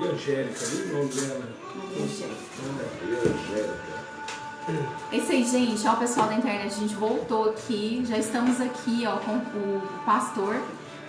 E a Angélica, o nome dela? Angélica. É isso aí, gente. Ó, o pessoal da internet, a gente voltou aqui. Já estamos aqui, ó, com o pastor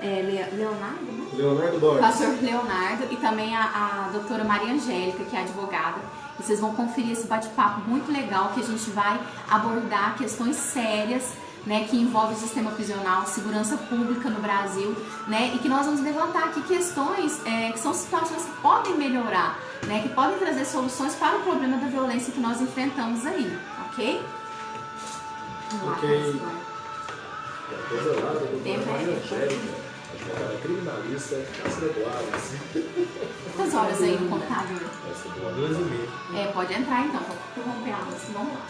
Leonardo, né? Leonardo Borges. Pastor Leonardo e também a doutora Maria Angélica, que é advogada. E vocês vão conferir esse bate-papo muito legal que a gente vai abordar questões sérias, né, que envolvem o sistema prisional, segurança pública no Brasil, né, e que nós vamos levantar aqui questões que são situações que podem melhorar, né, que podem trazer soluções para o problema da violência que nós enfrentamos aí, ok? Ok. Coisa lá, da doutora Maria Angélica, advogada criminalista, graduada. Quantas horas aí no computador? 2h30. Pode entrar então, vou interromper a música, vamos lá.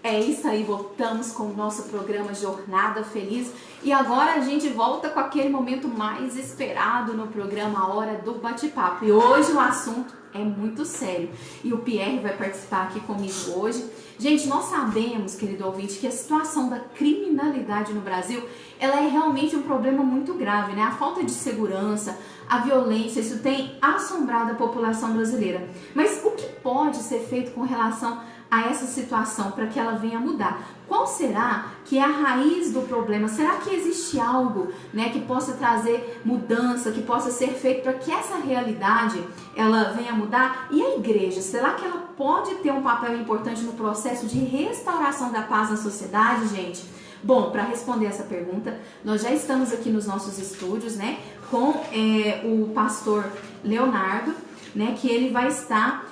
É isso aí, voltamos com o nosso programa Jornada Feliz e agora a gente volta com aquele momento mais esperado no programa, a hora do bate-papo. E hoje o assunto é muito sério e o Pierre vai participar aqui comigo hoje. Gente, nós sabemos, querido ouvinte, que a situação da criminalidade no Brasil, ela é realmente um problema muito grave, né? A falta de segurança, a violência, isso tem assombrado a população brasileira. Mas o que pode ser feito com relação a essa situação para que ela venha a mudar? Qual será que é a raiz do problema? Será que existe algo, né, que possa trazer mudança, que possa ser feito para que essa realidade ela venha a mudar? E a igreja, será que ela pode ter um papel importante no processo de restauração da paz na sociedade, gente? Bom, para responder essa pergunta, nós já estamos aqui nos nossos estúdios, né, com o pastor Leonardo, né, que ele vai estar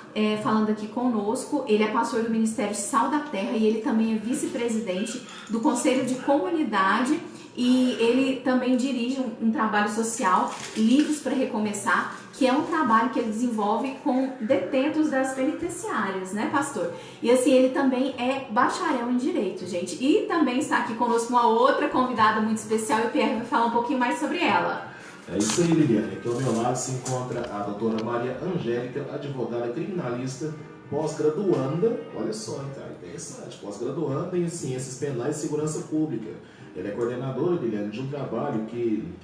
falando aqui conosco. Ele é pastor do Ministério Sal da Terra e ele também é vice-presidente do Conselho de Comunidade e ele também dirige um trabalho social, Livros para Recomeçar, que é um trabalho que ele desenvolve com detentos das penitenciárias, né, pastor? E assim, ele também é bacharel em Direito, gente. E também está aqui conosco uma outra convidada muito especial e o Pierre vai falar um pouquinho mais sobre ela. É isso aí, Liliane. Aqui ao meu lado se encontra a doutora Maria Angélica, advogada criminalista, pós-graduanda, olha só, cara, interessante, pós-graduanda em Ciências Penais e Segurança Pública. Ela é coordenadora, Liliane, de um trabalho que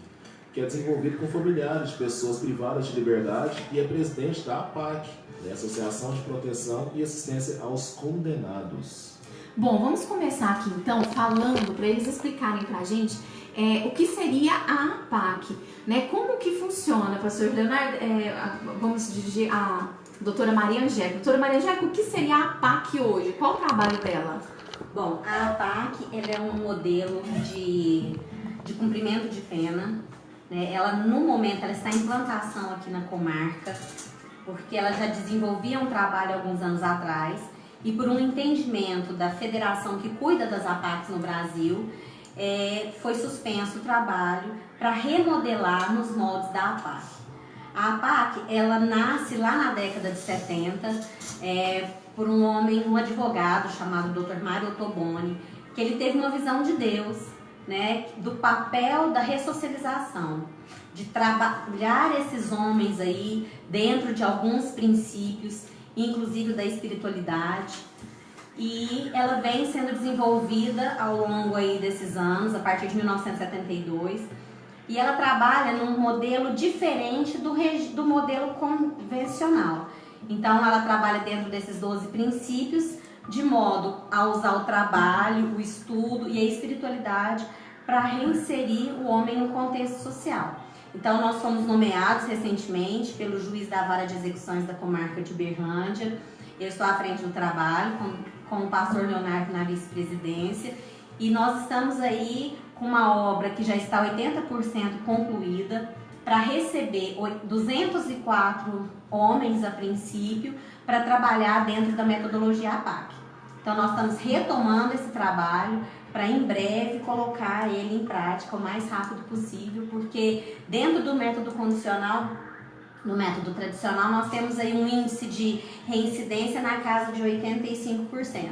é desenvolvido com familiares de pessoas privadas de liberdade e é presidente da APAC, né, Associação de Proteção e Assistência aos Condenados. Bom, vamos começar aqui então falando para eles explicarem para a gente o que seria a APAC, né? Como que funciona, pastor Leonardo? Vamos dirigir a doutora Maria Angélica. Doutora Maria Angélica, o que seria a APAC hoje? Qual o trabalho dela? Bom, a APAC ela é um modelo de cumprimento de pena, né? Ela, no momento, ela está em implantação aqui na comarca, porque ela já desenvolvia um trabalho alguns anos atrás e por um entendimento da federação que cuida das APACs no Brasil, foi suspenso o trabalho para remodelar nos moldes da APAC. A APAC, ela nasce lá na década de 70 por um homem, um advogado chamado Dr. Mário Ottoboni, que ele teve uma visão de Deus, né, do papel da ressocialização, de trabalhar esses homens aí dentro de alguns princípios, inclusive da espiritualidade. E ela vem sendo desenvolvida ao longo aí desses anos, a partir de 1972. E ela trabalha num modelo diferente do modelo convencional. Então, ela trabalha dentro desses 12 princípios, de modo a usar o trabalho, o estudo e a espiritualidade para reinserir o homem no contexto social. Então, nós fomos nomeados recentemente pelo juiz da Vara de Execuções da Comarca de Uberlândia. Eu estou à frente do trabalho com o pastor Leonardo na vice-presidência e nós estamos aí com uma obra que já está 80% concluída para receber 204 homens a princípio para trabalhar dentro da metodologia APAC. Então nós estamos retomando esse trabalho para em breve colocar ele em prática o mais rápido possível, porque dentro do método condicional, no método tradicional, nós temos aí um índice de reincidência na casa de 85%.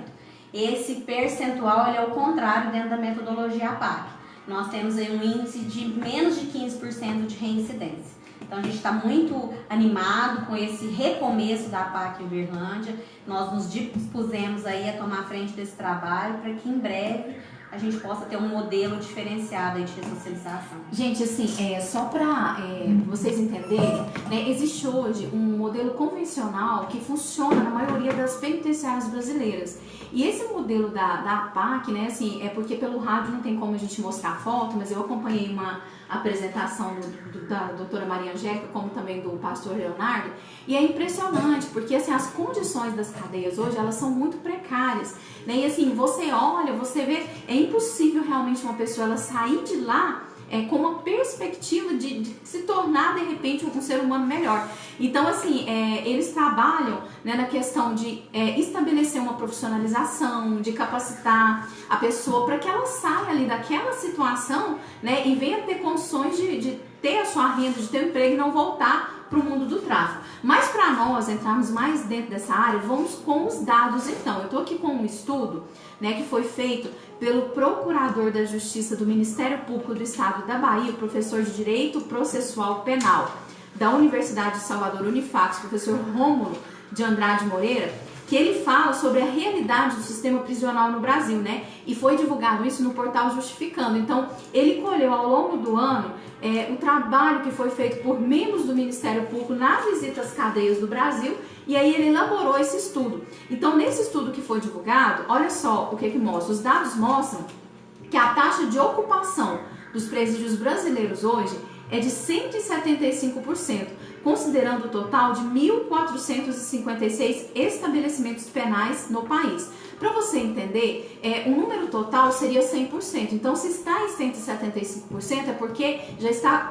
Esse percentual ele é o contrário dentro da metodologia APAC. Nós temos aí um índice de menos de 15% de reincidência. Então a gente está muito animado com esse recomeço da APAC em Uberlândia. Nós nos dispusemos aí a tomar frente desse trabalho para que em breve a gente possa ter um modelo diferenciado aí de ressocialização. Gente, assim, só para vocês entenderem, né, existe hoje um modelo convencional que funciona na maioria das penitenciárias brasileiras. E esse modelo da APAC, né, assim, é porque pelo rádio não tem como a gente mostrar a foto, mas eu acompanhei uma apresentação da doutora Maria Angélica, como também do pastor Leonardo, e é impressionante, porque assim, as condições das cadeias hoje, elas são muito precárias, né? E assim, você olha, você vê, é impossível realmente uma pessoa ela sair de lá com uma perspectiva de se tornar, de repente, um ser humano melhor. Então, assim, eles trabalham, né, na questão de estabelecer uma profissionalização, de capacitar a pessoa para que ela saia ali daquela situação, né, e venha ter condições de ter a sua renda, de ter um emprego e não voltar para o mundo do tráfico. Mas para nós entrarmos mais dentro dessa área, vamos com os dados então. Eu estou aqui com um estudo, né, que foi feito pelo Procurador da Justiça do Ministério Público do Estado da Bahia, professor de Direito Processual Penal da Universidade de Salvador, Unifax, professor Rômulo de Andrade Moreira, que ele fala sobre a realidade do sistema prisional no Brasil, né? E foi divulgado isso no portal Justificando. Então, ele colheu ao longo do ano o trabalho que foi feito por membros do Ministério Público na visita às cadeias do Brasil, e aí ele elaborou esse estudo. Então, nesse estudo que foi divulgado, olha só o que mostra. Os dados mostram que a taxa de ocupação dos presídios brasileiros hoje é de 175%, considerando o total de 1.456 estabelecimentos penais no país. Para você entender, o número total seria 100%. Então, se está em 175%, é porque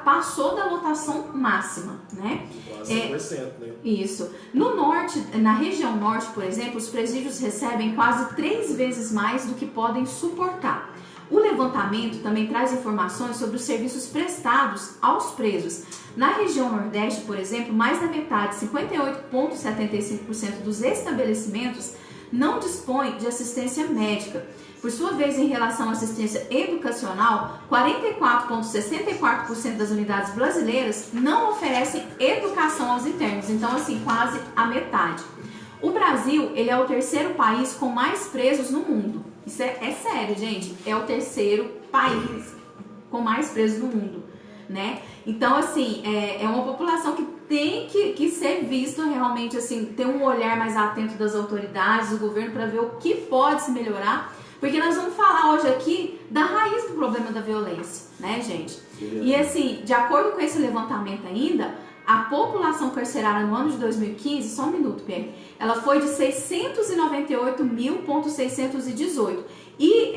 passou da lotação máxima, né? Quase 100%, né? Isso. No norte, na região norte, por exemplo, os presídios recebem quase 3 vezes mais do que podem suportar. O levantamento também traz informações sobre os serviços prestados aos presos. Na região Nordeste, por exemplo, mais da metade, 58,75% dos estabelecimentos não dispõe de assistência médica. Por sua vez, em relação à assistência educacional, 44,64% das unidades brasileiras não oferecem educação aos internos, então assim, quase a metade. O Brasil, ele é o terceiro país com mais presos no mundo. Isso é sério, gente. É o terceiro país com mais presos no mundo, né? Então, assim, é uma população que tem que ser visto realmente, assim, ter um olhar mais atento das autoridades, do governo, para ver o que pode se melhorar. Porque nós vamos falar hoje aqui da raiz do problema da violência, né, gente? E, assim, de acordo com esse levantamento ainda, a população carcerária no ano de 2015, só um minuto, Pierre, ela foi de 698.618. E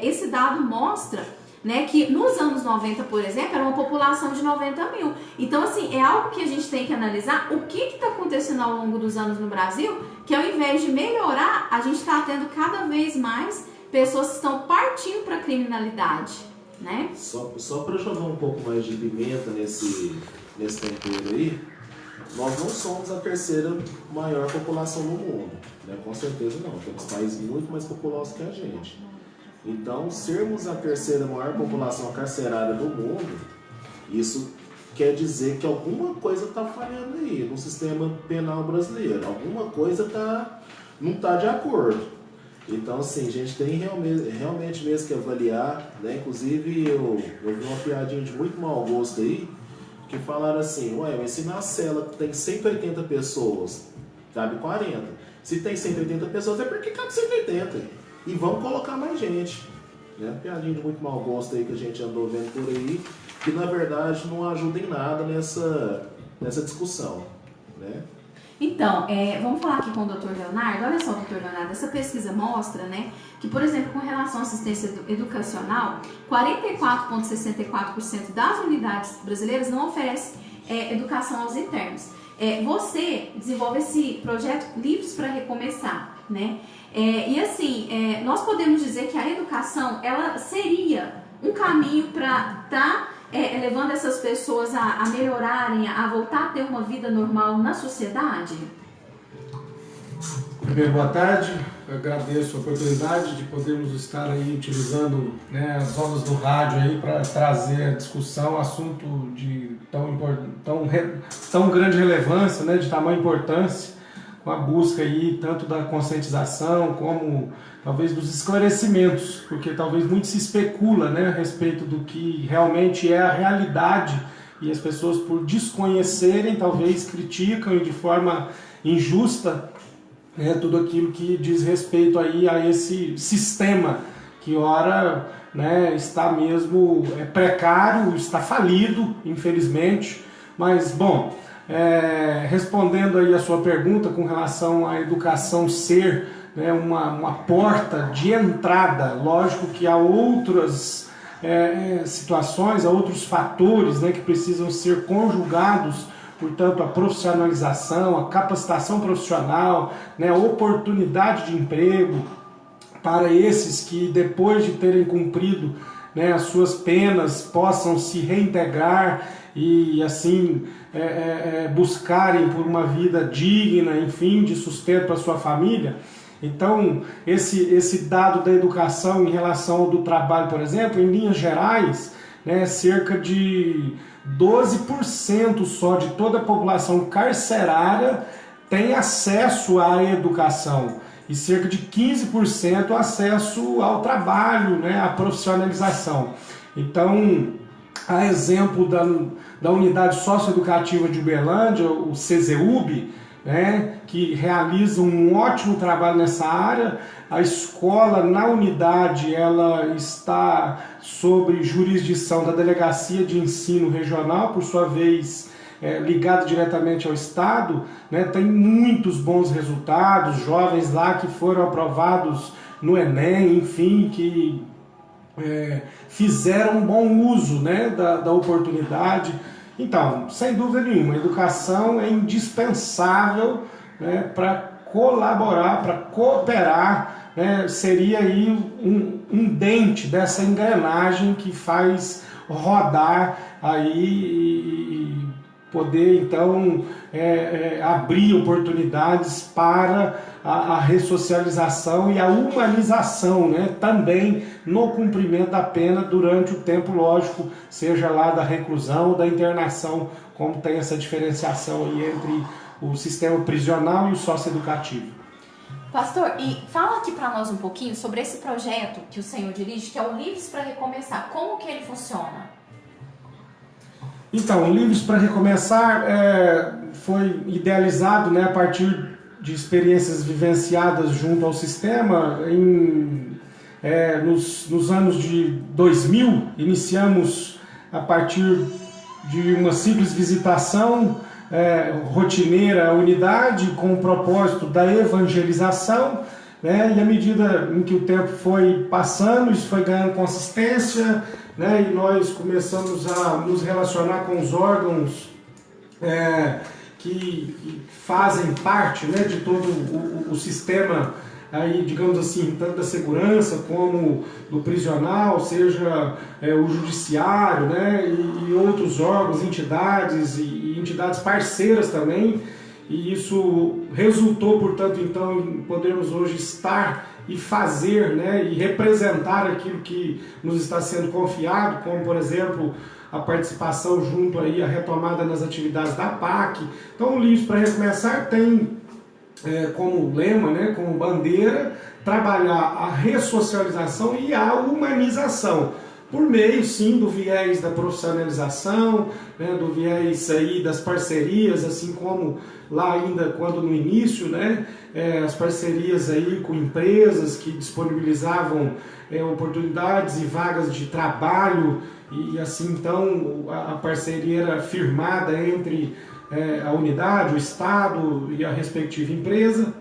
esse dado mostra, né, que nos anos 90, por exemplo, era uma população de 90 mil. Então, assim, é algo que a gente tem que analisar o que está acontecendo ao longo dos anos no Brasil, que ao invés de melhorar, a gente está tendo cada vez mais pessoas que estão partindo para a criminalidade, né? Só para jogar um pouco mais de pimenta nesse tempero aí, nós não somos a terceira maior população do mundo, né? Com certeza não, temos países muito mais populosos que a gente. Então, sermos a terceira maior população carcerária do mundo, isso quer dizer que alguma coisa está falhando aí no sistema penal brasileiro, alguma coisa não está de acordo. Então, assim, a gente tem realmente mesmo que avaliar, né? Inclusive, eu vi uma piadinha de muito mau gosto aí, que falaram assim, mas se na cela tem 180 pessoas, cabe 40. Se tem 180 pessoas, é porque cabe 180. E vamos colocar mais gente. Né? Piadinha de muito mau gosto aí que a gente andou vendo por aí, que na verdade não ajuda em nada nessa discussão. Né? Então, vamos falar aqui com o Dr. Leonardo. Olha só, Dr. Leonardo, essa pesquisa mostra, né, que, por exemplo, com relação à assistência educacional, 44,64% das unidades brasileiras não oferecem educação aos internos. Você desenvolve esse projeto Livres para Recomeçar, né? E assim, nós podemos dizer que a educação, ela seria um caminho para estar levando essas pessoas a melhorarem, a voltar a ter uma vida normal na sociedade? Primeiro, boa tarde. Eu agradeço a oportunidade de podermos estar aí utilizando, né, as ondas do rádio aí para trazer a discussão, assunto de tão grande relevância, né, de tamanha importância, com a busca aí tanto da conscientização como talvez dos esclarecimentos, porque talvez muito se especula, né, a respeito do que realmente é a realidade e as pessoas, por desconhecerem, talvez criticam e de forma injusta, né, tudo aquilo que diz respeito aí a esse sistema que ora, né, está mesmo precário, está falido, infelizmente. Mas, bom, respondendo aí a sua pergunta com relação à educação ser, né, uma porta de entrada, lógico que há outras situações, há outros fatores, né, que precisam ser conjugados, portanto, a profissionalização, a capacitação profissional, né, a oportunidade de emprego para esses que, depois de terem cumprido, né, as suas penas, possam se reintegrar e, assim, buscarem por uma vida digna, enfim, de sustento para a sua família. Então, esse dado da educação em relação ao do trabalho, por exemplo, em linhas gerais, né, cerca de 12% só de toda a população carcerária tem acesso à educação e cerca de 15% acesso ao trabalho, né, à profissionalização. Então, a exemplo da unidade socioeducativa de Uberlândia, o CZUB, né, que realiza um ótimo trabalho nessa área. A escola, na unidade, ela está sob jurisdição da Delegacia de Ensino Regional, por sua vez ligada diretamente ao Estado, né, tem muitos bons resultados, jovens lá que foram aprovados no Enem, enfim, que fizeram um bom uso, né, da oportunidade. Então, sem dúvida nenhuma, a educação é indispensável, né, para colaborar, para cooperar, né, seria aí um dente dessa engrenagem que faz rodar aí e poder, então, abrir oportunidades para a ressocialização e a humanização, né, também no cumprimento da pena durante o tempo, lógico, seja lá da reclusão ou da internação, como tem essa diferenciação aí entre o sistema prisional e o socioeducativo. Pastor, e fala aqui para nós um pouquinho sobre esse projeto que o senhor dirige, que é o Livres para Recomeçar. Como que ele funciona? Então, Livres para Recomeçar foi idealizado, né, a partir de experiências vivenciadas junto ao sistema. Nos anos de 2000, iniciamos a partir de uma simples visitação rotineira à unidade com o propósito da evangelização, né, e à medida em que o tempo foi passando, isso foi ganhando consistência, né, e nós começamos a nos relacionar com os órgãos que fazem parte, né, de todo o sistema, aí, digamos assim, tanto da segurança como do prisional, seja o judiciário, né, e outros órgãos, entidades e entidades parceiras também. E isso resultou, portanto, então, em podermos hoje estar e fazer, né, e representar aquilo que nos está sendo confiado, como, por exemplo, a participação junto aí, a retomada nas atividades da PAC. Então, o Livres para Recomeçar tem como lema, né, como bandeira, trabalhar a ressocialização e a humanização, por meio, sim, do viés da profissionalização, né, do viés aí das parcerias, assim como lá ainda quando no início, né, as parcerias aí com empresas que disponibilizavam oportunidades e vagas de trabalho, e assim então a parceria era firmada entre a unidade, o Estado e a respectiva empresa.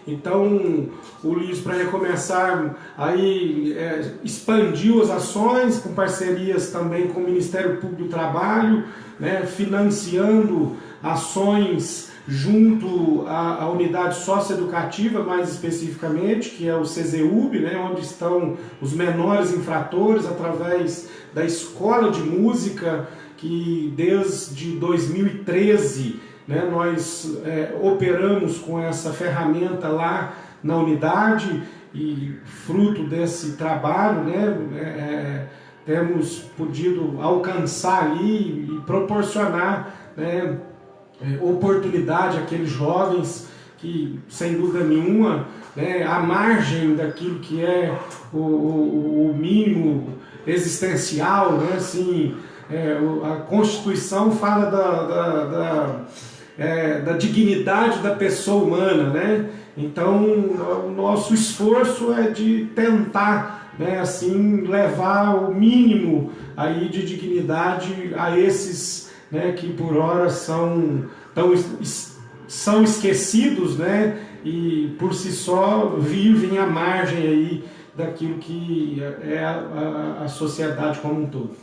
Então, o Livres para Recomeçar aí expandiu as ações com parcerias também com o Ministério Público do Trabalho, né, financiando ações junto à unidade socioeducativa, mais especificamente, que é o CZUB, né, onde estão os menores infratores, através da escola de música, que desde 2013, né, nós operamos com essa ferramenta lá na unidade, e fruto desse trabalho, né, temos podido alcançar ali e proporcionar, né, oportunidade àqueles jovens que, sem dúvida nenhuma, né, à margem daquilo que é o mínimo existencial, né, assim, a Constituição fala da dignidade da pessoa humana, né? Então o nosso esforço é de tentar, né, assim, levar o mínimo aí de dignidade a esses, né, que por hora são esquecidos, né, e por si só vivem à margem aí daquilo que é a sociedade como um todo.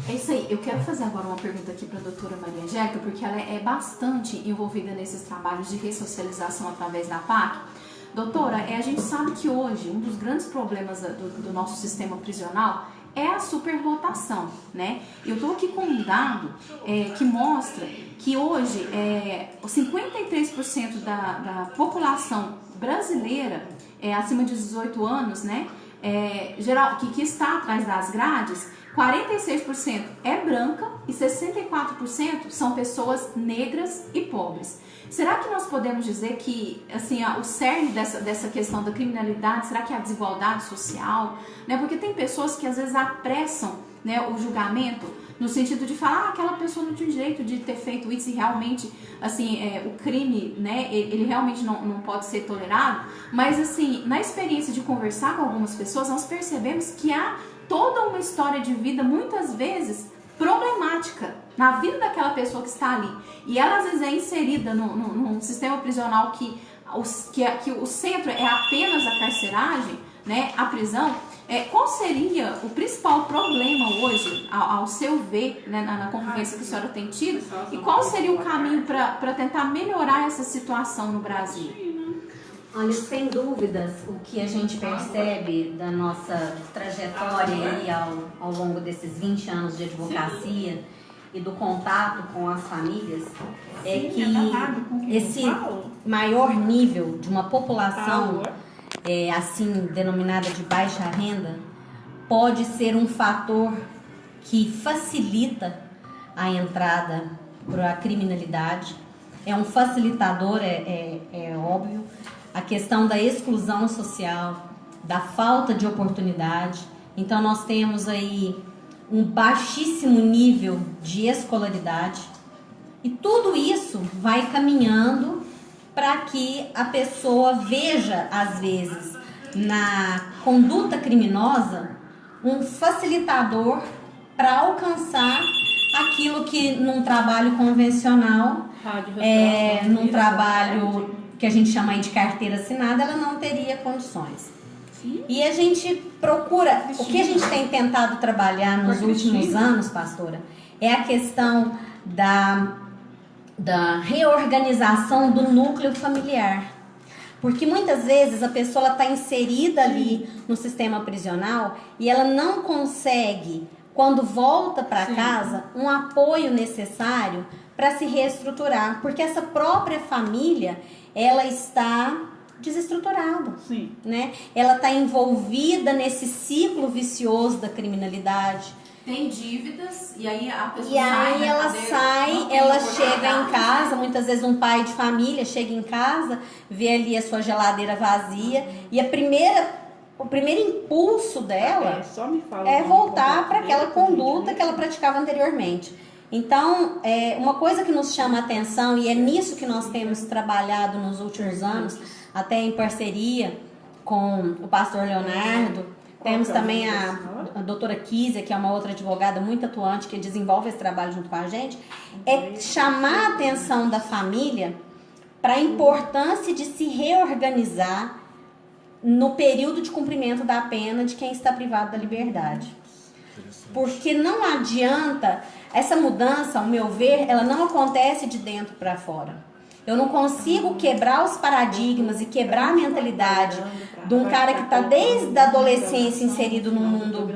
É isso aí. Eu quero fazer agora uma pergunta aqui para a doutora Maria Angélica, porque ela é bastante envolvida nesses trabalhos de ressocialização através da PAC. Doutora, a gente sabe que hoje um dos grandes problemas do nosso sistema prisional é a superlotação, né? Eu estou aqui com um dado que mostra que hoje 53% da população brasileira acima de 18 anos, né, que está atrás das grades, 46% é branca e 64% são pessoas negras e pobres. Será que nós podemos dizer que, assim, o cerne dessa questão da criminalidade, será que é a desigualdade social? Né? Porque tem pessoas que às vezes apressam, né, o julgamento no sentido de falar aquela pessoa não tinha direito de ter feito isso e realmente, assim, o crime, né, ele realmente não pode ser tolerado. Mas, assim, na experiência de conversar com algumas pessoas, nós percebemos que há toda uma história de vida, muitas vezes, problemática na vida daquela pessoa que está ali. E ela, às vezes, é inserida num sistema prisional que o centro é apenas a carceragem, né, a prisão. Qual seria o principal problema hoje, ao seu ver, né, na convivência que a senhora tem tido, e qual seria o caminho para tentar melhorar essa situação no Brasil? Olha, sem dúvidas, o que a gente percebe da nossa trajetória aí ao longo desses 20 anos de advocacia e do contato com as famílias é que esse maior nível de uma população assim denominada de baixa renda pode ser um fator que facilita a entrada para a criminalidade, é um facilitador, é óbvio. A questão da exclusão social, da falta de oportunidade. Então nós temos aí um baixíssimo nível de escolaridade e tudo isso vai caminhando para que a pessoa veja, às vezes, na conduta criminosa, um facilitador para alcançar aquilo que num trabalho convencional, num trabalho que a gente chama aí de carteira assinada, ela não teria condições. Sim. E a gente procura, o que a gente tem tentado trabalhar nos últimos anos, pastora, é a questão da reorganização do núcleo familiar. Porque muitas vezes a pessoa está inserida ali no sistema prisional e ela não consegue, quando volta para casa, um apoio necessário para se reestruturar. Porque essa própria família, ela está desestruturada, né? Ela está envolvida nesse ciclo vicioso da criminalidade. Tem dívidas e aí a pessoa ela chega em casa, muitas vezes um pai de família chega em casa, vê ali a sua geladeira vazia e o primeiro impulso dela é voltar para aquela conduta que ela praticava anteriormente. Então, uma coisa que nos chama a atenção, e é nisso que nós temos trabalhado nos últimos anos, até em parceria com o pastor Leonardo, temos também a doutora Kísia, que é uma outra advogada muito atuante, que desenvolve esse trabalho junto com a gente, é chamar a atenção da família para a importância de se reorganizar no período de cumprimento da pena de quem está privado da liberdade. Porque não adianta, essa mudança, ao meu ver, ela não acontece de dentro para fora. Eu não consigo quebrar os paradigmas e quebrar a mentalidade de um cara que está desde a adolescência inserido no mundo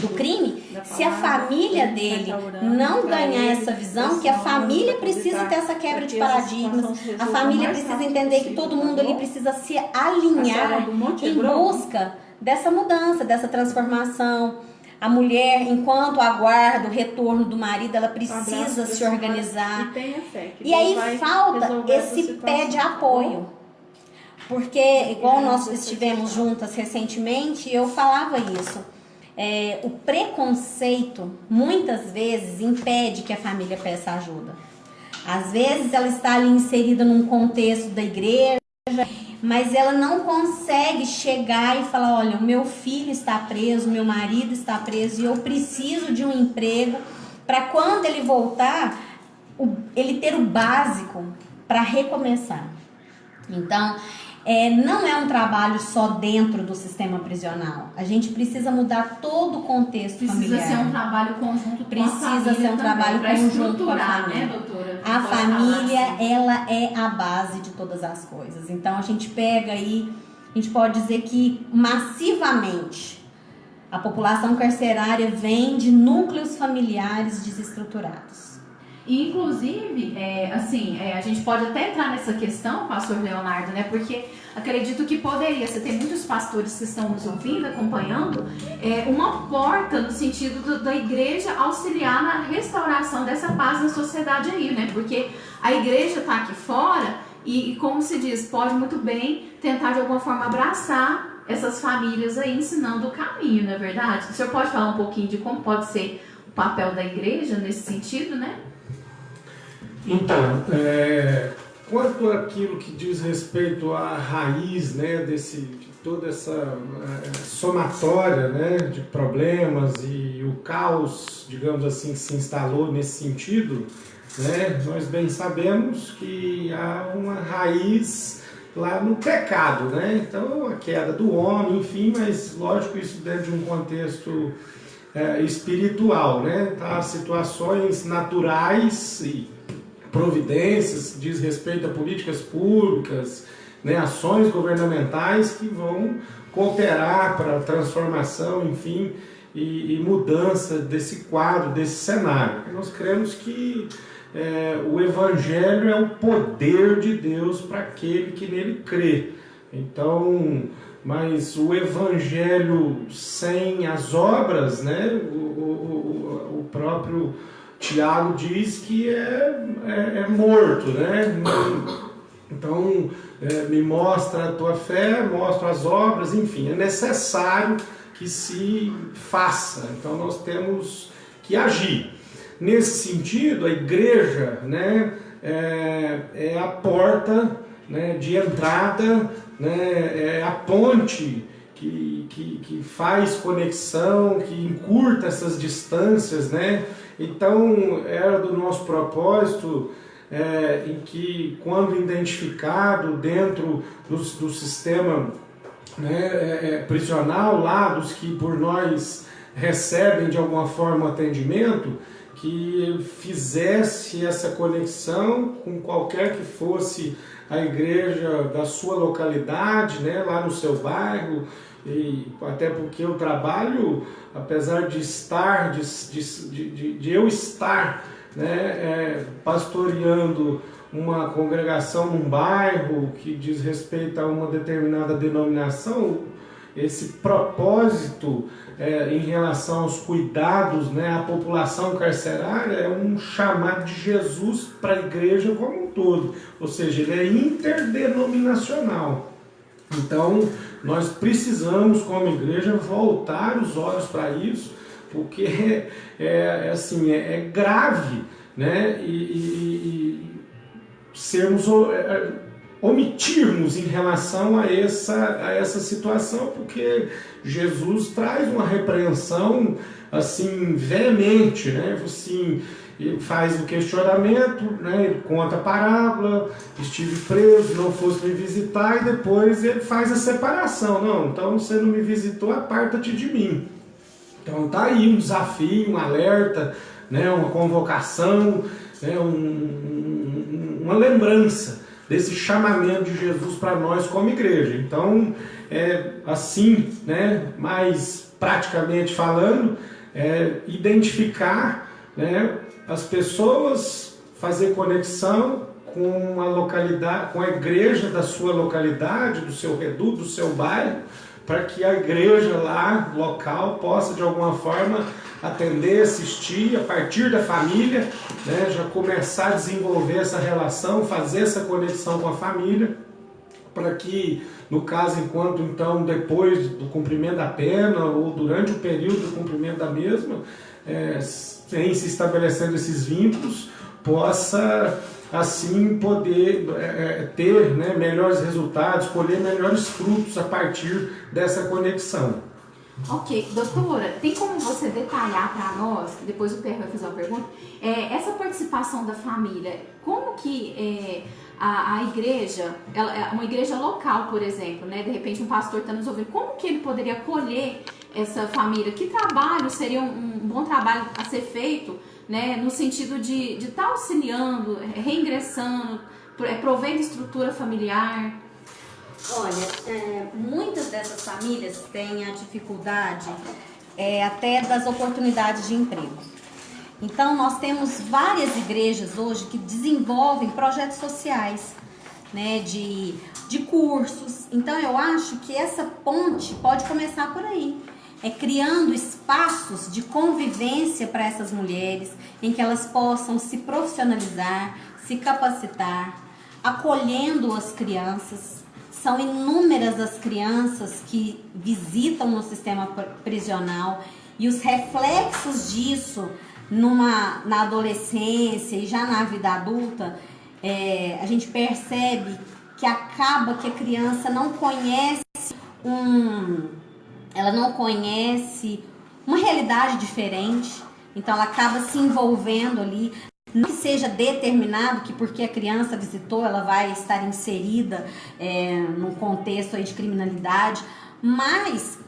do crime, se a família dele não ganhar essa visão, que a família precisa ter essa quebra de paradigmas, a família precisa entender que todo mundo ali precisa se alinhar em busca dessa mudança, dessa transformação. A mulher, enquanto aguarda o retorno do marido, ela precisa se organizar. E tenha fé. E aí falta esse pé de apoio. Porque, igual nós estivemos juntas recentemente, eu falava isso. O preconceito, muitas vezes, impede que a família peça ajuda. Às vezes, ela está ali inserida num contexto da igreja, mas ela não consegue chegar e falar, olha, o meu filho está preso, meu marido está preso e eu preciso de um emprego para quando ele voltar, ele ter o básico para recomeçar. Então, não é um trabalho só dentro do sistema prisional. A gente precisa mudar todo o contexto familiar. Precisa ser um trabalho conjunto com a família. Precisa ser um trabalho conjunto com a família. Né, doutora? A família, ela é a base de todas as coisas. Então, a gente pega aí, a gente pode dizer que massivamente a população carcerária vem de núcleos familiares desestruturados. Inclusive, a gente pode até entrar nessa questão, pastor Leonardo, né? Porque acredito que poderia, você tem muitos pastores que estão nos ouvindo, acompanhando, uma porta no sentido da igreja auxiliar na restauração dessa paz na sociedade aí, né? Porque a igreja está aqui fora e, como se diz, pode muito bem tentar de alguma forma abraçar essas famílias aí, ensinando o caminho, não é verdade? O senhor pode falar um pouquinho de como pode ser o papel da igreja nesse sentido, né? Então, quanto àquilo que diz respeito à raiz, né, de toda essa somatória, né, de problemas e o caos, digamos assim, que se instalou nesse sentido, né, nós bem sabemos que há uma raiz lá no pecado, né? Então, a queda do homem, enfim, mas lógico isso dentro de um contexto espiritual, né? Tá, situações naturais e providências, diz respeito a políticas públicas, né, ações governamentais que vão cooperar para a transformação, enfim, e mudança desse quadro, desse cenário. Nós cremos que o Evangelho é o poder de Deus para aquele que nele crê. Então, mas o Evangelho sem as obras, né, o próprio Tiago diz que é morto, né? Então, me mostra a tua fé, mostra as obras, enfim, é necessário que se faça. Então, nós temos que agir. Nesse sentido, a igreja, né, é a porta, né, de entrada, né, é a ponte que faz conexão, que encurta essas distâncias, né? Então, era do nosso propósito em que, quando identificado dentro do sistema, né, prisional, lá dos que por nós recebem de alguma forma o atendimento, que fizesse essa conexão com qualquer que fosse a igreja da sua localidade, né, lá no seu bairro, e até porque o trabalho, apesar de estar, de eu estar, né, pastoreando uma congregação num bairro que diz respeito a uma determinada denominação, esse propósito em relação aos cuidados, né, à população carcerária é um chamado de Jesus para a igreja como um todo, ou seja, ele é interdenominacional. Então, nós precisamos, como igreja, voltar os olhos para isso, porque é grave, né, e omitirmos em relação a essa situação, porque Jesus traz uma repreensão assim veemente, né? Assim, ele faz o questionamento, né? Ele conta a parábola, estive preso, não fosse me visitar, e depois ele faz a separação. Não, então você não me visitou, aparta-te de mim. Então tá aí um desafio, um alerta, né? Uma convocação, né? Uma lembrança desse chamamento de Jesus para nós como igreja. Então, assim, né, mais praticamente falando, identificar, né, as pessoas, fazer conexão com a localidade, com a igreja da sua localidade, do seu reduto, do seu bairro, para que a igreja lá, local, possa de alguma forma atender, assistir a partir da família, né, já começar a desenvolver essa relação, fazer essa conexão com a família, para que, no caso, enquanto então, depois do cumprimento da pena ou durante o período do cumprimento da mesma, sem se estabelecendo esses vínculos, possa assim poder ter, né, melhores resultados, colher melhores frutos a partir dessa conexão. Ok, doutora, tem como você detalhar para nós, depois o Pierre vai fazer uma pergunta, essa participação da família, como que a igreja, uma igreja local, por exemplo, né, de repente um pastor está nos ouvindo, como que ele poderia acolher essa família? Que trabalho seria um bom trabalho a ser feito, né, no sentido de estar auxiliando, reingressando, provendo estrutura familiar? Olha, muitas dessas famílias têm a dificuldade até das oportunidades de emprego. Então, nós temos várias igrejas hoje que desenvolvem projetos sociais, né, de cursos. Então, eu acho que essa ponte pode começar por aí. Criando espaços de convivência para essas mulheres, em que elas possam se profissionalizar, se capacitar, acolhendo as crianças. São inúmeras as crianças que visitam no sistema prisional e os reflexos disso na adolescência e já na vida adulta, a gente percebe que acaba que a criança não conhece ela não conhece uma realidade diferente, então ela acaba se envolvendo ali. Não que seja determinado que porque a criança visitou ela vai estar inserida num contexto aí de criminalidade, mas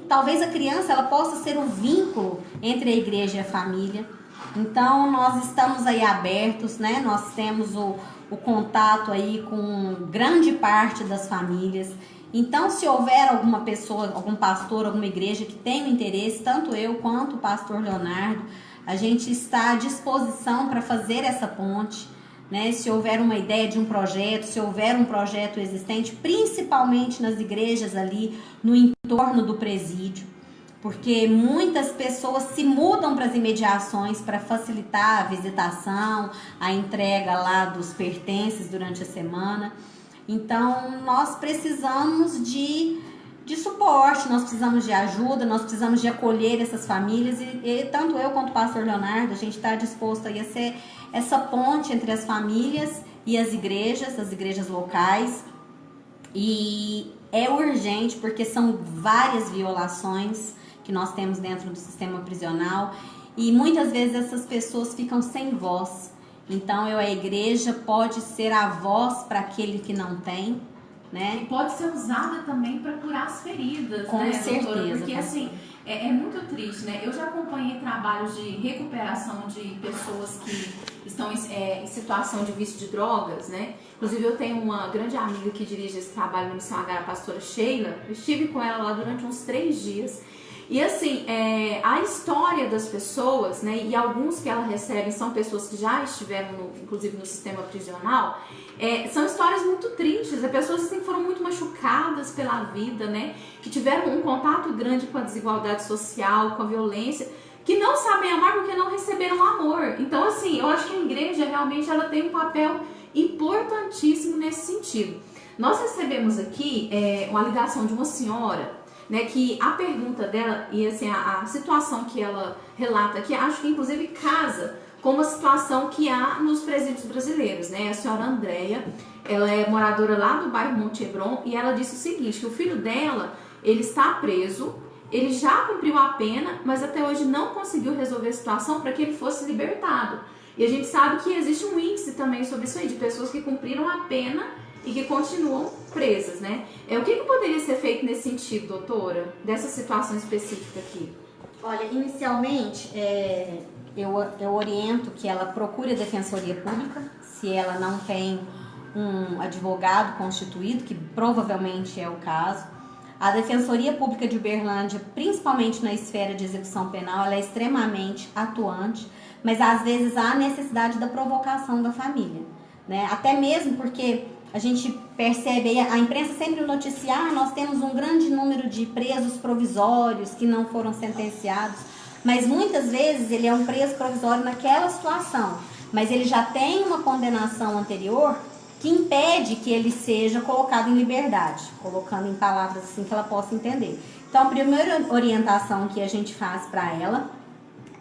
talvez a criança ela possa ser o vínculo entre a igreja e a família. Então nós estamos aí abertos, né? Nós temos o contato aí com grande parte das famílias. Então, se houver alguma pessoa, algum pastor, alguma igreja que tenha interesse, tanto eu quanto o pastor Leonardo, a gente está à disposição para fazer essa ponte, né? Se houver uma ideia de um projeto, se houver um projeto existente, principalmente nas igrejas ali no entorno do presídio, porque muitas pessoas se mudam para as imediações para facilitar a visitação, a entrega lá dos pertences durante a semana. Então, nós precisamos de suporte, nós precisamos de ajuda, nós precisamos de acolher essas famílias e tanto eu quanto o pastor Leonardo, a gente está disposto aí a ser essa ponte entre as famílias e as igrejas locais. E é urgente porque são várias violações que nós temos dentro do sistema prisional e muitas vezes essas pessoas ficam sem voz. Então, a igreja pode ser a voz para aquele que não tem, né? E pode ser usada também para curar as feridas, com né, certeza, doutora? Porque, assim, é muito triste, né? Eu já acompanhei trabalhos de recuperação de pessoas que estão em situação de vício de drogas, né? Inclusive, eu tenho uma grande amiga que dirige esse trabalho no Missão H, a pastora Sheila. Eu estive com ela lá durante uns 3 dias. E assim, a história das pessoas, né, e alguns que ela recebe são pessoas que já estiveram, inclusive, no sistema prisional, são histórias muito tristes, pessoas assim, que foram muito machucadas pela vida, né, que tiveram um contato grande com a desigualdade social, com a violência, que não sabem amar porque não receberam amor. Então, assim, eu acho que a igreja realmente ela tem um papel importantíssimo nesse sentido. Nós recebemos aqui uma ligação de uma senhora, né, que a pergunta dela e assim, a situação que ela relata aqui, acho que inclusive casa com uma situação que há nos presídios brasileiros, né? A senhora Andréia, ela é moradora lá do bairro Monte Hebron e ela disse o seguinte, que o filho dela, ele está preso, ele já cumpriu a pena, mas até hoje não conseguiu resolver a situação para que ele fosse libertado. E a gente sabe que existe um índice também sobre isso aí, de pessoas que cumpriram a pena e que continuam presas, né? O que poderia ser feito nesse sentido, doutora, dessa situação específica aqui? Olha, inicialmente, eu oriento que ela procure a Defensoria Pública, se ela não tem um advogado constituído, que provavelmente é o caso. A Defensoria Pública de Uberlândia, principalmente na esfera de execução penal, ela é extremamente atuante, mas às vezes há necessidade da provocação da família, né? Até mesmo porque a gente percebe, a imprensa sempre noticia, nós temos um grande número de presos provisórios que não foram sentenciados, mas muitas vezes ele é um preso provisório naquela situação, mas ele já tem uma condenação anterior que impede que ele seja colocado em liberdade, colocando em palavras assim que ela possa entender. Então, a primeira orientação que a gente faz para ela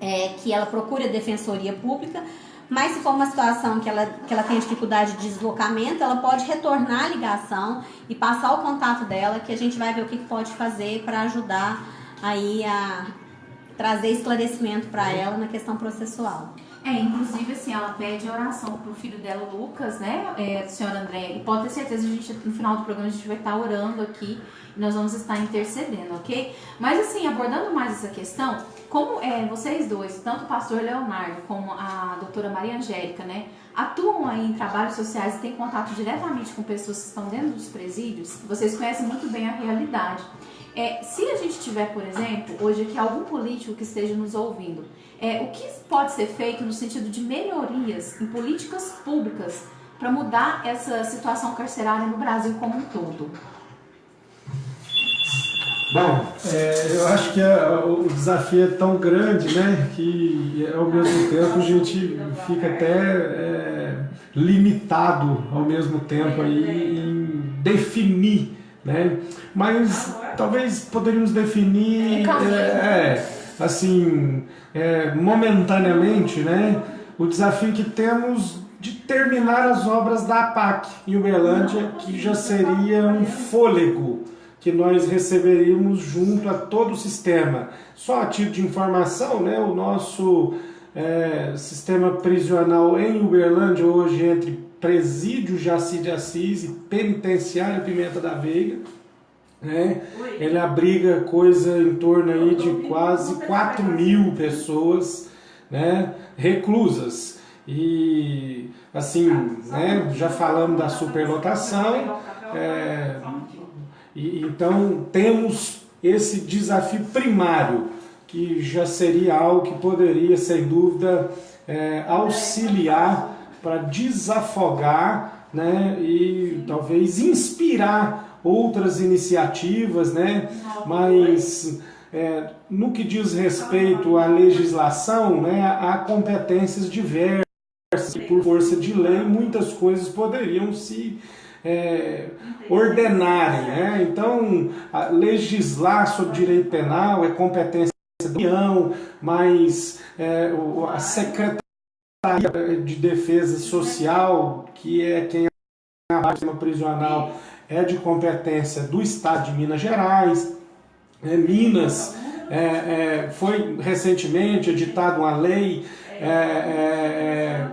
é que ela procure a defensoria pública, mas se for uma situação que ela tem dificuldade de deslocamento, ela pode retornar a ligação e passar o contato dela, que a gente vai ver o que pode fazer para ajudar aí a trazer esclarecimento para ela na questão processual. Inclusive, assim, ela pede oração pro filho dela, Lucas, né, senhora André, e pode ter certeza, no final do programa a gente vai estar orando aqui e nós vamos estar intercedendo, ok? Mas, assim, abordando mais essa questão, como vocês dois, tanto o pastor Leonardo como a doutora Maria Angélica, né, atuam aí em trabalhos sociais e têm contato diretamente com pessoas que estão dentro dos presídios, vocês conhecem muito bem a realidade. Se a gente tiver, por exemplo, hoje aqui algum político que esteja nos ouvindo, o que pode ser feito no sentido de melhorias em políticas públicas para mudar essa situação carcerária no Brasil como um todo? Bom, eu acho que o desafio é tão grande, né, que ao mesmo tempo a gente fica até limitado ao mesmo tempo aí em definir, né? Mas talvez poderíamos definir assim, momentaneamente, né, o desafio que temos de terminar as obras da APAC em Uberlândia, que já seria um fôlego que nós receberíamos junto a todo o sistema. Só a título de informação, né, o nosso sistema prisional em Uberlândia hoje, entre Presídio Jaci de Assis e Penitenciária Pimenta da Veiga, né, ele abriga coisa em torno aí de quase 4.000 pessoas, né, reclusas. E assim, né, já falamos da superlotação, então temos esse desafio primário, que já seria algo que poderia, sem dúvida, auxiliar para desafogar, né, e talvez inspirar outras iniciativas, né, mas no que diz respeito à legislação, né, há competências diversas, por força de lei muitas coisas poderiam se ordenarem, né? Então, legislar sobre direito penal é competência da União, mas a Secretaria de Defesa Social, que é quem abate o sistema prisional, é de competência do Estado de Minas Gerais. Minas foi recentemente editada uma lei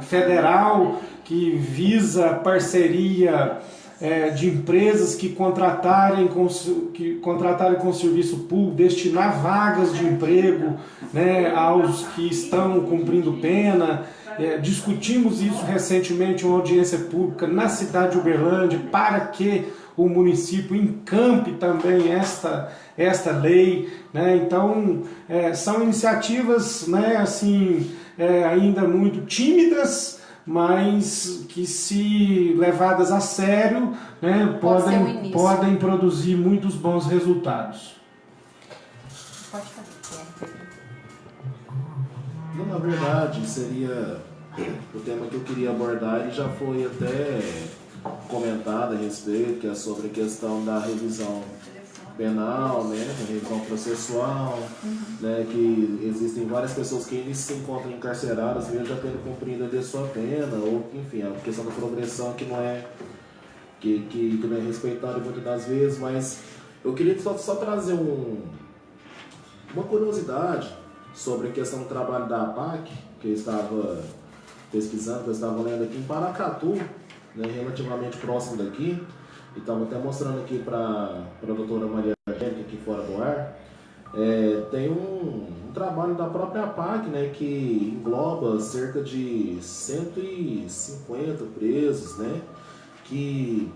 federal que visa parceria de empresas que contratarem com serviço público, destinar vagas de emprego, né, aos que estão cumprindo pena. Discutimos isso recentemente em uma audiência pública na cidade de Uberlândia, para que o município encampe também esta lei, né? Então, são iniciativas, né, assim, ainda muito tímidas, mas que, se levadas a sério, né, podem produzir muitos bons resultados. Pode fazer. Não, na verdade, seria o tema que eu queria abordar, ele já foi até comentado a respeito, que é sobre a questão da revisão penal, né, da revisão processual, né, que existem várias pessoas que ainda se encontram encarceradas, mesmo já tendo cumprido a sua pena, ou, enfim, a questão da progressão que não é respeitada muitas das vezes, mas eu queria só trazer uma curiosidade sobre a questão do trabalho da APAC, que eu estava pesquisando, que eu estava lendo aqui em Paracatu, né, relativamente próximo daqui, e estava até mostrando aqui para a doutora Maria Angélica, aqui fora do ar. Tem um trabalho da própria APAC, né, que engloba cerca de 150 presos, né, que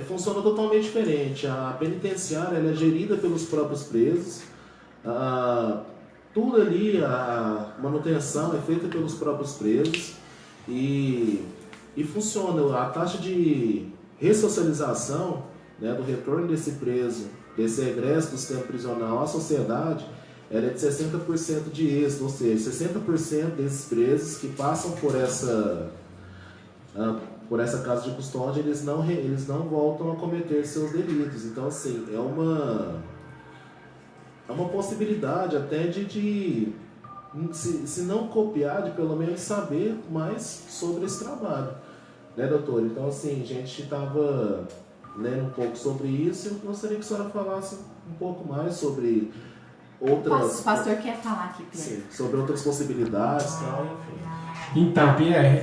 funciona totalmente diferente. A penitenciária ela é gerida pelos próprios presos, tudo ali, a manutenção é feita pelos próprios presos, e funciona. A taxa de ressocialização, né, do retorno desse preso, desse regresso do sistema prisional à sociedade, ela é de 60% de êxito, ou seja, 60% desses presos que passam por essa casa de custódia, eles não voltam a cometer seus delitos. Então, assim, é uma possibilidade até de se não copiar, de pelo menos saber mais sobre esse trabalho, né, doutor? Então, assim, a gente estava lendo um pouco sobre isso e eu gostaria que a senhora falasse um pouco mais sobre outras... O pastor quer falar aqui, Pierre. Sim, sobre outras possibilidades e tal, enfim. Então, Pierre,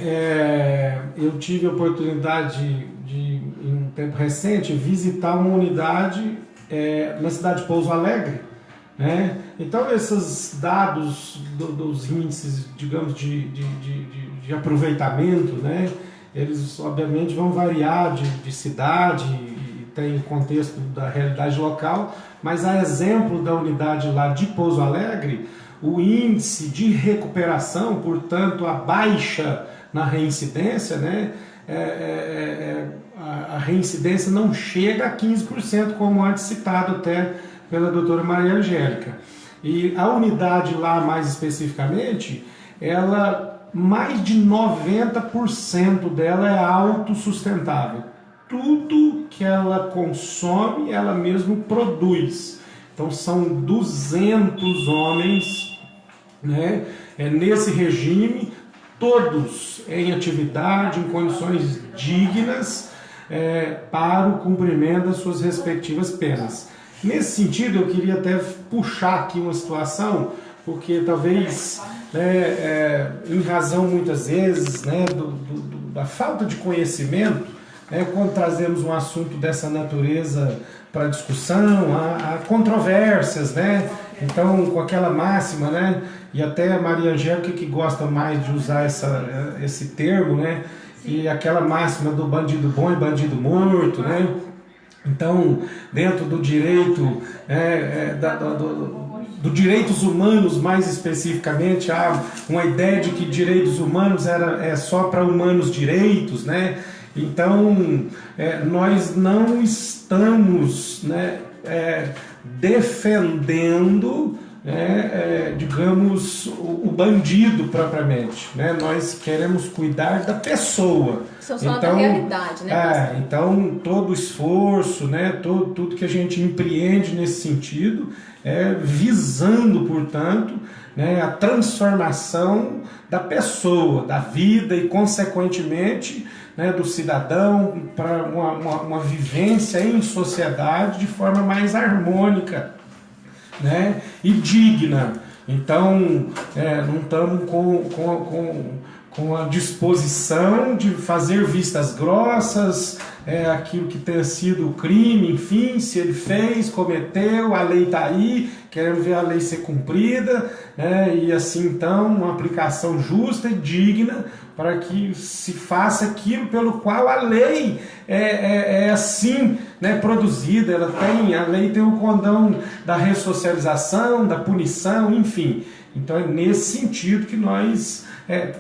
eu tive a oportunidade de, em um tempo recente, visitar uma unidade na cidade de Pouso Alegre, né? Então, esses dados dos índices, digamos, de aproveitamento, né? Eles, obviamente, vão variar de cidade e tem o contexto da realidade local, mas a exemplo da unidade lá de Pouso Alegre, o índice de recuperação, portanto, a baixa na reincidência, né? A reincidência não chega a 15%, como antes citado até pela doutora Maria Angélica. E a unidade lá, mais especificamente, mais de 90% dela é autossustentável. Tudo que ela consome, ela mesma produz. Então são 200 homens, né, nesse regime, todos em atividade, em condições dignas, para o cumprimento das suas respectivas penas. Nesse sentido, eu queria até puxar aqui uma situação, porque talvez, em razão muitas vezes, né, da falta de conhecimento, quando trazemos um assunto dessa natureza para discussão, há controvérsias, né? Então, com aquela máxima, né? E até a Maria Angélica que gosta mais de usar esse termo, né? E aquela máxima do bandido bom e bandido morto, né? Então, dentro do direito, dos direitos humanos, mais especificamente, há uma ideia de que direitos humanos é só para humanos direitos, né? Então, nós não estamos, né, defendendo, digamos, o bandido propriamente, né? Nós queremos cuidar da pessoa. Isso é da realidade, né? Então, todo esforço, né, tudo que a gente empreende nesse sentido visando, portanto, né, a transformação da pessoa, da vida e, consequentemente, né, do cidadão para uma vivência em sociedade de forma mais harmônica, né, e digna. Então, não estamos com a disposição de fazer vistas grossas, aquilo que tenha sido o crime, enfim, se ele fez, cometeu, a lei está aí, queremos ver a lei ser cumprida, né, e assim então uma aplicação justa e digna para que se faça aquilo pelo qual a lei é assim, né, produzida. A lei tem o condão da ressocialização, da punição, enfim. Então é nesse sentido que nós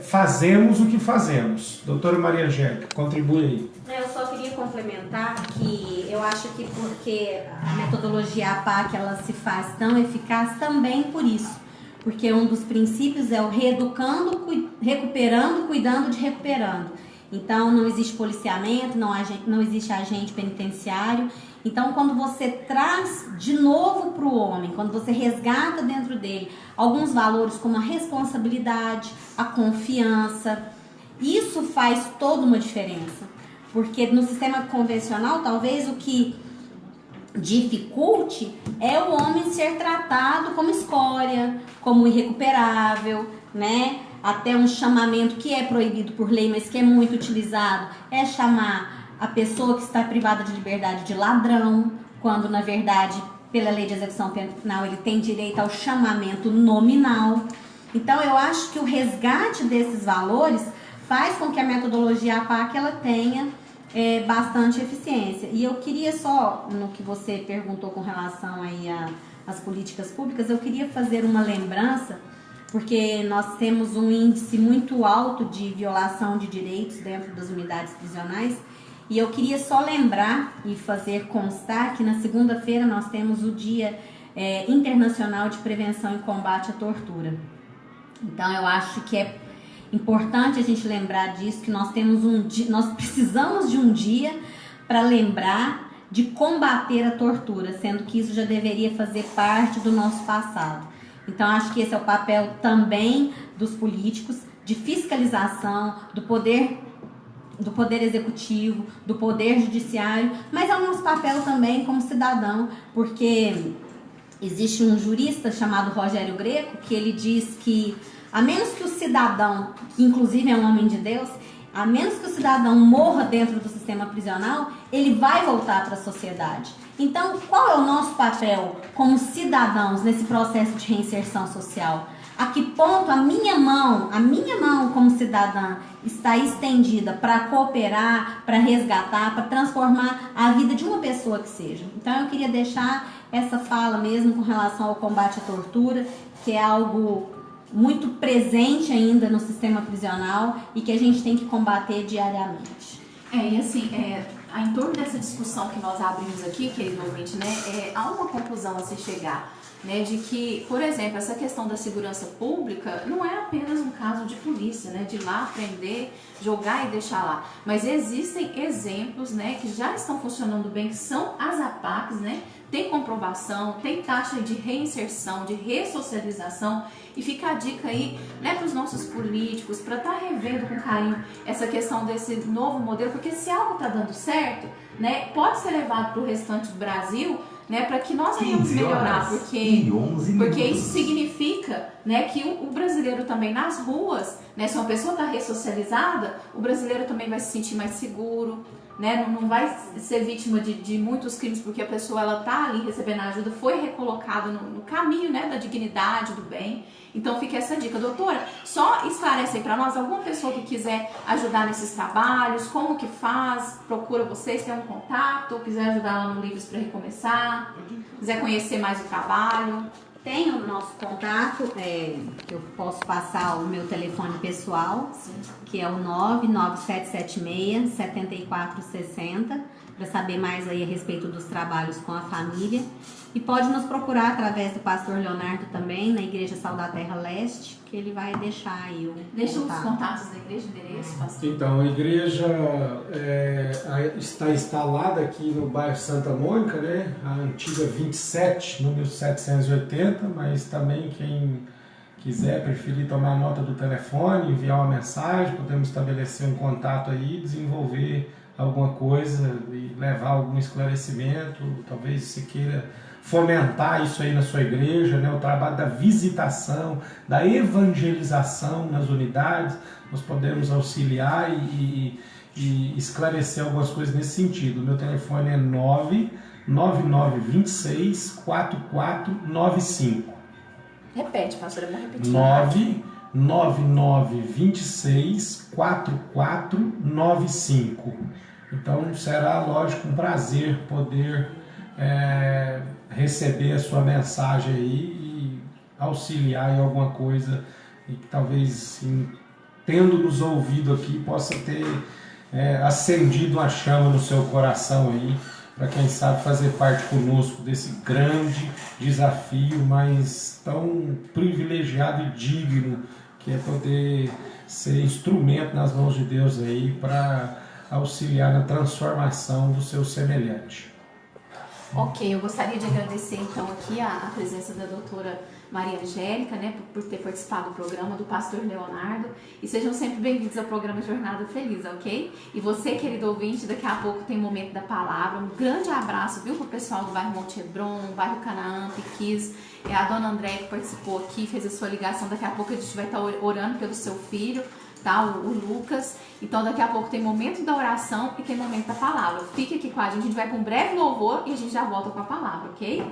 fazemos o que fazemos. Doutora Maria Angélica, contribui aí. Eu só queria complementar que eu acho que porque a metodologia APAC ela se faz tão eficaz também por isso. Porque um dos princípios é o reeducando, recuperando, cuidando de recuperando. Então não existe policiamento, não existe agente penitenciário. Então quando você traz de novo para o homem, quando você resgata dentro dele alguns valores como a responsabilidade, a confiança, isso faz toda uma diferença. Porque no sistema convencional, talvez o que dificulte é o homem ser tratado como escória, como irrecuperável, né? Até um chamamento que é proibido por lei, mas que é muito utilizado, é chamar a pessoa que está privada de liberdade de ladrão, quando na verdade, pela lei de execução penal, ele tem direito ao chamamento nominal. Então eu acho que o resgate desses valores faz com que a metodologia APAC ela tenha bastante eficiência. E eu queria só, no que você perguntou com relação aí às políticas públicas, eu queria fazer uma lembrança, porque nós temos um índice muito alto de violação de direitos dentro das unidades prisionais, E eu queria só lembrar e fazer constar que na segunda-feira nós temos o Dia Internacional de Prevenção e Combate à Tortura. Então eu acho que é importante a gente lembrar disso, que nós precisamos de um dia para lembrar de combater a tortura, sendo que isso já deveria fazer parte do nosso passado. Então acho que esse é o papel também dos políticos, de fiscalização, do poder executivo, do poder judiciário, mas é o nosso papel também como cidadão, porque existe um jurista chamado Rogério Greco que ele diz que a menos que o cidadão, que inclusive é um homem de Deus, a menos que o cidadão morra dentro do sistema prisional, ele vai voltar para a sociedade. Então, qual é o nosso papel como cidadãos nesse processo de reinserção social? A que ponto a minha mão como cidadã está estendida para cooperar, para resgatar, para transformar a vida de uma pessoa que seja. Então eu queria deixar essa fala mesmo com relação ao combate à tortura, que é algo muito presente ainda no sistema prisional e que a gente tem que combater diariamente. E assim, em torno dessa discussão que nós abrimos aqui, querido ouvinte, né, há uma conclusão a se chegar, né, de que, por exemplo, essa questão da segurança pública não é apenas um caso de polícia, né, de ir lá prender, jogar e deixar lá, mas existem exemplos, né, que já estão funcionando bem, que são as APACs, né, tem comprovação, tem taxa de reinserção, de ressocialização, e fica a dica aí, né, para os nossos políticos, para estar revendo com carinho essa questão desse novo modelo, porque se algo está dando certo, né, pode ser levado para o restante do Brasil, né, para que nós venhamos melhorar, porque isso significa, né, que o brasileiro também nas ruas, né, se uma pessoa está ressocializada, o brasileiro também vai se sentir mais seguro, né, não vai ser vítima de muitos crimes, porque a pessoa ela está ali recebendo ajuda, foi recolocada no caminho, né, da dignidade, do bem. Então fica essa dica, doutora, só esclarece aí para nós, alguma pessoa que quiser ajudar nesses trabalhos, como que faz, procura vocês, tem um contato, quiser ajudar lá no Livros para Recomeçar, quiser conhecer mais o trabalho. Tem o nosso contato, eu posso passar o meu telefone pessoal, que é o 99776-7460, para saber mais aí a respeito dos trabalhos com a família. E pode nos procurar através do pastor Leonardo também, na Igreja Sal da Terra Leste, que ele vai deixar aí o Deixa contato. os contatos da igreja, endereço, pastor. Então, a igreja está instalada aqui no bairro Santa Mônica, né? A antiga 27, número 780, mas também quem quiser, preferir tomar nota do telefone, enviar uma mensagem, podemos estabelecer um contato aí, desenvolver alguma coisa e levar algum esclarecimento, talvez se queira fomentar isso aí na sua igreja, né? O trabalho da visitação, da evangelização nas unidades, nós podemos auxiliar e esclarecer algumas coisas nesse sentido. O meu telefone é 99926-4495. Repete, pastor, eu vou repetir. 99926-4495. Então será, lógico, um prazer poder receber a sua mensagem aí e auxiliar em alguma coisa e que talvez, tendo nos ouvido aqui, possa ter acendido uma chama no seu coração aí, para quem sabe fazer parte conosco desse grande desafio, mas tão privilegiado e digno, que é poder ser instrumento nas mãos de Deus aí para auxiliar na transformação do seu semelhante. Ok, eu gostaria de agradecer então aqui a presença da doutora Maria Angélica, né, por ter participado do programa, do pastor Leonardo, e sejam sempre bem-vindos ao programa Jornada Feliz, ok? E você, querido ouvinte, daqui a pouco tem Momento da Palavra, um grande abraço, viu, pro pessoal do bairro Monte Hebron, bairro Canaã, Piquis, a dona André que participou aqui, fez a sua ligação, daqui a pouco a gente vai estar orando pelo seu filho, tá? O Lucas. Então daqui a pouco tem momento da oração e tem momento da palavra. Fique aqui com a gente vai para um breve louvor e a gente já volta com a palavra, ok?